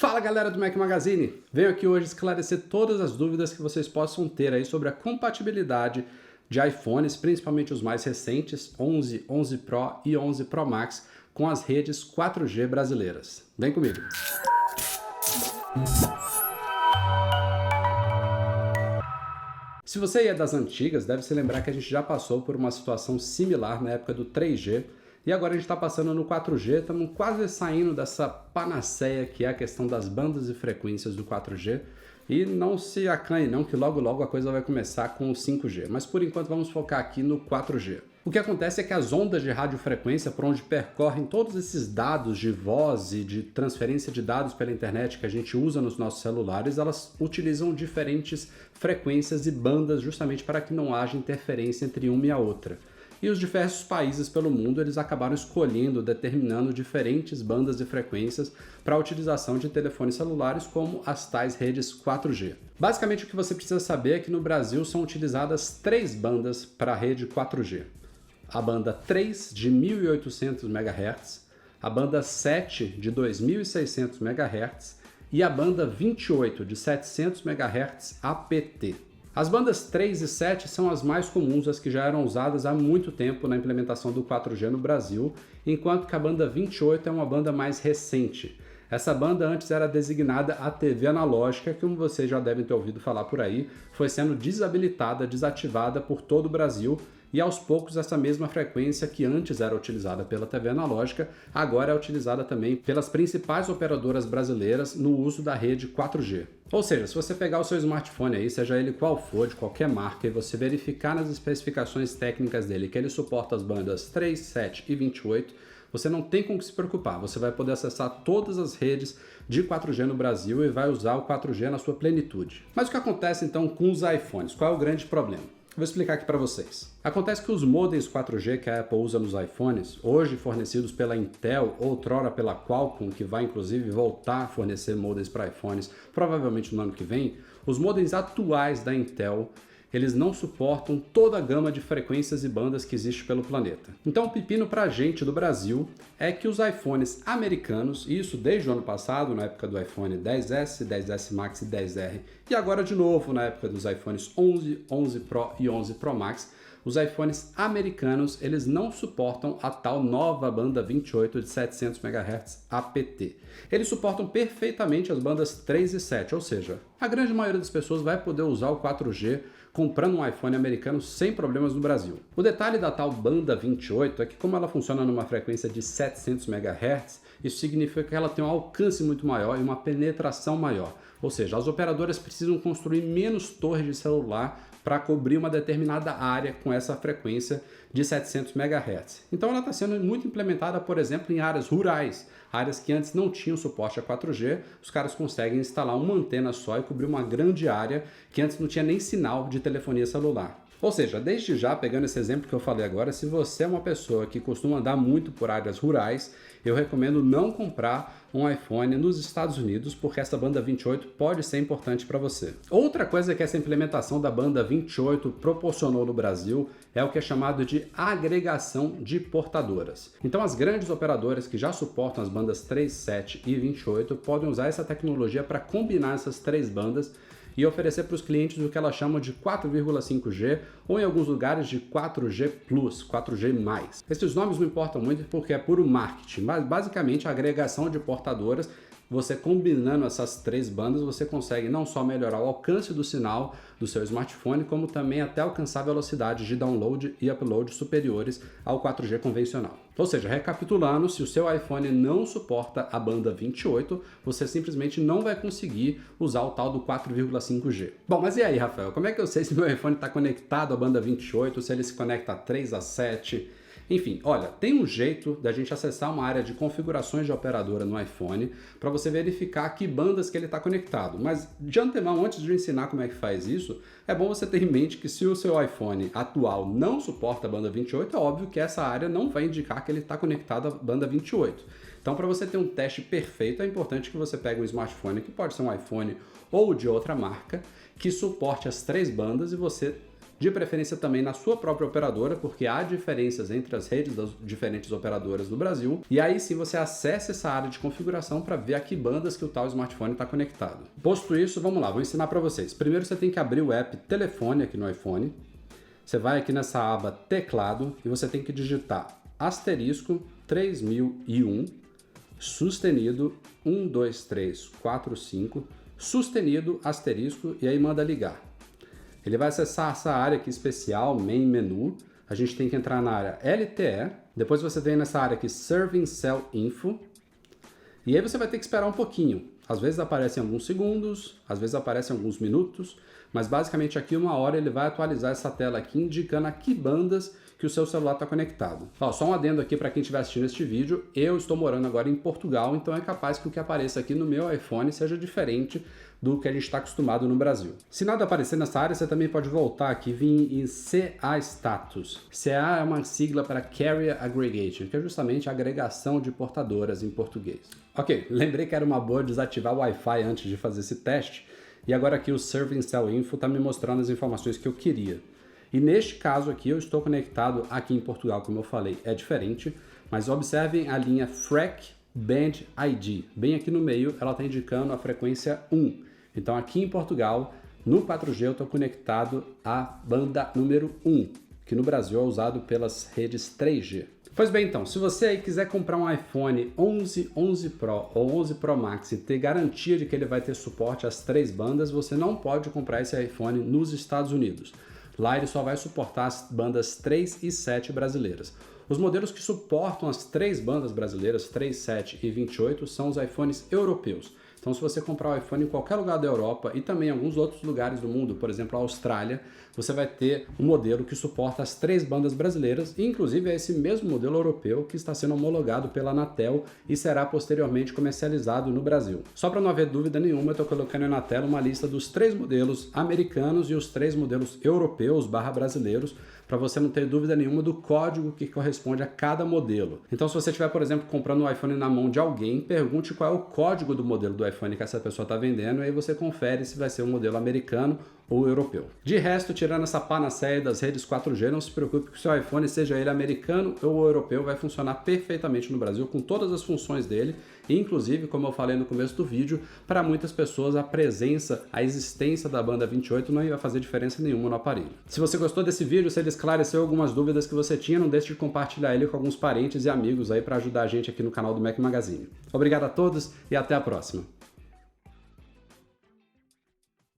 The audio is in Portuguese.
Fala galera do Mac Magazine! Venho aqui hoje esclarecer todas as dúvidas que vocês possam ter aí sobre a compatibilidade de iPhones, principalmente os mais recentes, 11, 11 Pro e 11 Pro Max, com as redes 4G brasileiras. Vem comigo! Se você é das antigas, deve se lembrar que a gente já passou por uma situação similar na época do 3G, e agora a gente está passando no 4G, estamos quase saindo dessa panaceia que é a questão das bandas e frequências do 4G. E não se acanhe não, que logo logo a coisa vai começar com o 5G. Mas por enquanto vamos focar aqui no 4G. O que acontece é que as ondas de radiofrequência, por onde percorrem todos esses dados de voz e de transferência de dados pela internet que a gente usa nos nossos celulares, elas utilizam diferentes frequências e bandas justamente para que não haja interferência entre uma e a outra. E os diversos países pelo mundo, eles acabaram escolhendo, determinando diferentes bandas e frequências para a utilização de telefones celulares como as tais redes 4G. Basicamente o que você precisa saber é que no Brasil são utilizadas 3 bandas para a rede 4G. A banda 3 de 1.800 MHz, a banda 7 de 2.600 MHz e a banda 28 de 700 MHz APT. As bandas 3 e 7 são as mais comuns, as que já eram usadas há muito tempo na implementação do 4G no Brasil, enquanto que a banda 28 é uma banda mais recente. Essa banda antes era designada a TV analógica, que como vocês já devem ter ouvido falar por aí, foi sendo desabilitada, desativada por todo o Brasil, e aos poucos essa mesma frequência que antes era utilizada pela TV analógica, agora é utilizada também pelas principais operadoras brasileiras no uso da rede 4G. Ou seja, se você pegar o seu smartphone aí, seja ele qual for, de qualquer marca, e você verificar nas especificações técnicas dele que ele suporta as bandas 3, 7 e 28, você não tem com o que se preocupar, você vai poder acessar todas as redes de 4G no Brasil e vai usar o 4G na sua plenitude. Mas o que acontece então com os iPhones? Qual é o grande problema? Vou explicar aqui para vocês. Acontece que os modems 4G que a Apple usa nos iPhones, hoje fornecidos pela Intel, outrora pela Qualcomm, que vai inclusive voltar a fornecer modems para iPhones, provavelmente no ano que vem, os modems atuais da Intel, eles não suportam toda a gama de frequências e bandas que existe pelo planeta. Então o pepino pra gente do Brasil é que os iPhones americanos, isso desde o ano passado, na época do iPhone 10S, 10S Max e 10R, e agora de novo na época dos iPhones 11, 11 Pro e 11 Pro Max, os iPhones americanos, eles não suportam a tal nova banda 28 de 700 MHz APT. Eles suportam perfeitamente as bandas 3 e 7, ou seja, a grande maioria das pessoas vai poder usar o 4G comprando um iPhone americano sem problemas no Brasil. O detalhe da tal banda 28 é que como ela funciona numa frequência de 700 MHz, isso significa que ela tem um alcance muito maior e uma penetração maior. Ou seja, as operadoras precisam construir menos torres de celular para cobrir uma determinada área com essa frequência de 700 MHz. Então ela está sendo muito implementada, por exemplo, em áreas rurais, áreas que antes não tinham suporte a 4G, os caras conseguem instalar uma antena só e cobrir uma grande área que antes não tinha nem sinal de telefonia celular. Ou seja, desde já, pegando esse exemplo que eu falei agora, se você é uma pessoa que costuma andar muito por áreas rurais, eu recomendo não comprar um iPhone nos Estados Unidos, porque essa banda 28 pode ser importante para você. Outra coisa que essa implementação da banda 28 proporcionou no Brasil é o que é chamado de agregação de portadoras. Então as grandes operadoras que já suportam as bandas 3, 7 e 28 podem usar essa tecnologia para combinar essas 3 bandas e oferecer para os clientes o que elas chamam de 4,5G ou em alguns lugares de 4G+, 4G+. Esses nomes não importam muito porque é puro marketing, mas basicamente a agregação de portadoras, você combinando essas 3 bandas, você consegue não só melhorar o alcance do sinal do seu smartphone, como também até alcançar velocidades de download e upload superiores ao 4G convencional. Ou seja, recapitulando, se o seu iPhone não suporta a banda 28, você simplesmente não vai conseguir usar o tal do 4,5G. Bom, mas e aí, Rafael, como é que eu sei se meu iPhone está conectado à banda 28, se ele se conecta a 3, a 7... Enfim, olha, tem um jeito da gente acessar uma área de configurações de operadora no iPhone para você verificar que bandas que ele está conectado. Mas de antemão, antes de eu ensinar como é que faz isso, é bom você ter em mente que se o seu iPhone atual não suporta a banda 28, é óbvio que essa área não vai indicar que ele está conectado à banda 28. Então, para você ter um teste perfeito, é importante que você pegue um smartphone, que pode ser um iPhone ou de outra marca, que suporte as 3 bandas e você de preferência também na sua própria operadora, porque há diferenças entre as redes das diferentes operadoras do Brasil, e aí sim você acessa essa área de configuração para ver a que bandas que o tal smartphone está conectado. Posto isso, vamos lá, vou ensinar para vocês. Primeiro você tem que abrir o app Telefone aqui no iPhone, você vai aqui nessa aba Teclado e você tem que digitar asterisco 3001, sustenido 12345, sustenido asterisco e aí manda ligar. Ele vai acessar essa área aqui especial, Main Menu. A gente tem que entrar na área LTE. Depois você vem nessa área aqui, Serving Cell Info. E aí você vai ter que esperar um pouquinho. Às vezes aparecem alguns segundos, às vezes aparecem alguns minutos. Mas basicamente aqui uma hora ele vai atualizar essa tela aqui, indicando a que bandas que o seu celular está conectado. Ó, só um adendo aqui para quem estiver assistindo este vídeo. Eu estou morando agora em Portugal, então é capaz que o que apareça aqui no meu iPhone seja diferente do que a gente está acostumado no Brasil. Se nada aparecer nessa área, você também pode voltar aqui e vir em CA Status. CA é uma sigla para Carrier Aggregation, que é justamente a agregação de portadoras em português. Ok, lembrei que era uma boa desativar o Wi-Fi antes de fazer esse teste, e agora aqui o Serving Cell Info está me mostrando as informações que eu queria. E neste caso aqui eu estou conectado aqui em Portugal, como eu falei, é diferente, mas observem a linha FREC Band ID. Bem aqui no meio ela está indicando a frequência 1. Então aqui em Portugal, no 4G eu estou conectado à banda número 1, que no Brasil é usado pelas redes 3G. Pois bem, então, se você aí quiser comprar um iPhone 11, 11 Pro ou 11 Pro Max e ter garantia de que ele vai ter suporte às 3 bandas, você não pode comprar esse iPhone nos Estados Unidos. Lá ele só vai suportar as bandas 3 e 7 brasileiras. Os modelos que suportam as 3 bandas brasileiras, 3, 7 e 28, são os iPhones europeus. Então, se você comprar o iPhone em qualquer lugar da Europa e também em alguns outros lugares do mundo, por exemplo, a Austrália, você vai ter um modelo que suporta as 3 bandas brasileiras, e inclusive é esse mesmo modelo europeu que está sendo homologado pela Anatel e será posteriormente comercializado no Brasil. Só para não haver dúvida nenhuma, eu estou colocando na tela uma lista dos 3 modelos americanos e os 3 modelos europeus / brasileiros, para você não ter dúvida nenhuma do código que corresponde a cada modelo. Então, se você estiver, por exemplo, comprando um iPhone na mão de alguém, pergunte qual é o código do modelo do iPhone que essa pessoa está vendendo, e aí você confere se vai ser um modelo americano ou europeu. De resto, tirando essa panaceia das redes 4G, não se preocupe que o seu iPhone, seja ele americano ou europeu, vai funcionar perfeitamente no Brasil com todas as funções dele, e inclusive, como eu falei no começo do vídeo, para muitas pessoas a presença, a existência da banda 28 não ia fazer diferença nenhuma no aparelho. Se você gostou desse vídeo, se ele esclareceu algumas dúvidas que você tinha, não deixe de compartilhar ele com alguns parentes e amigos aí para ajudar a gente aqui no canal do Mac Magazine. Obrigado a todos e até a próxima.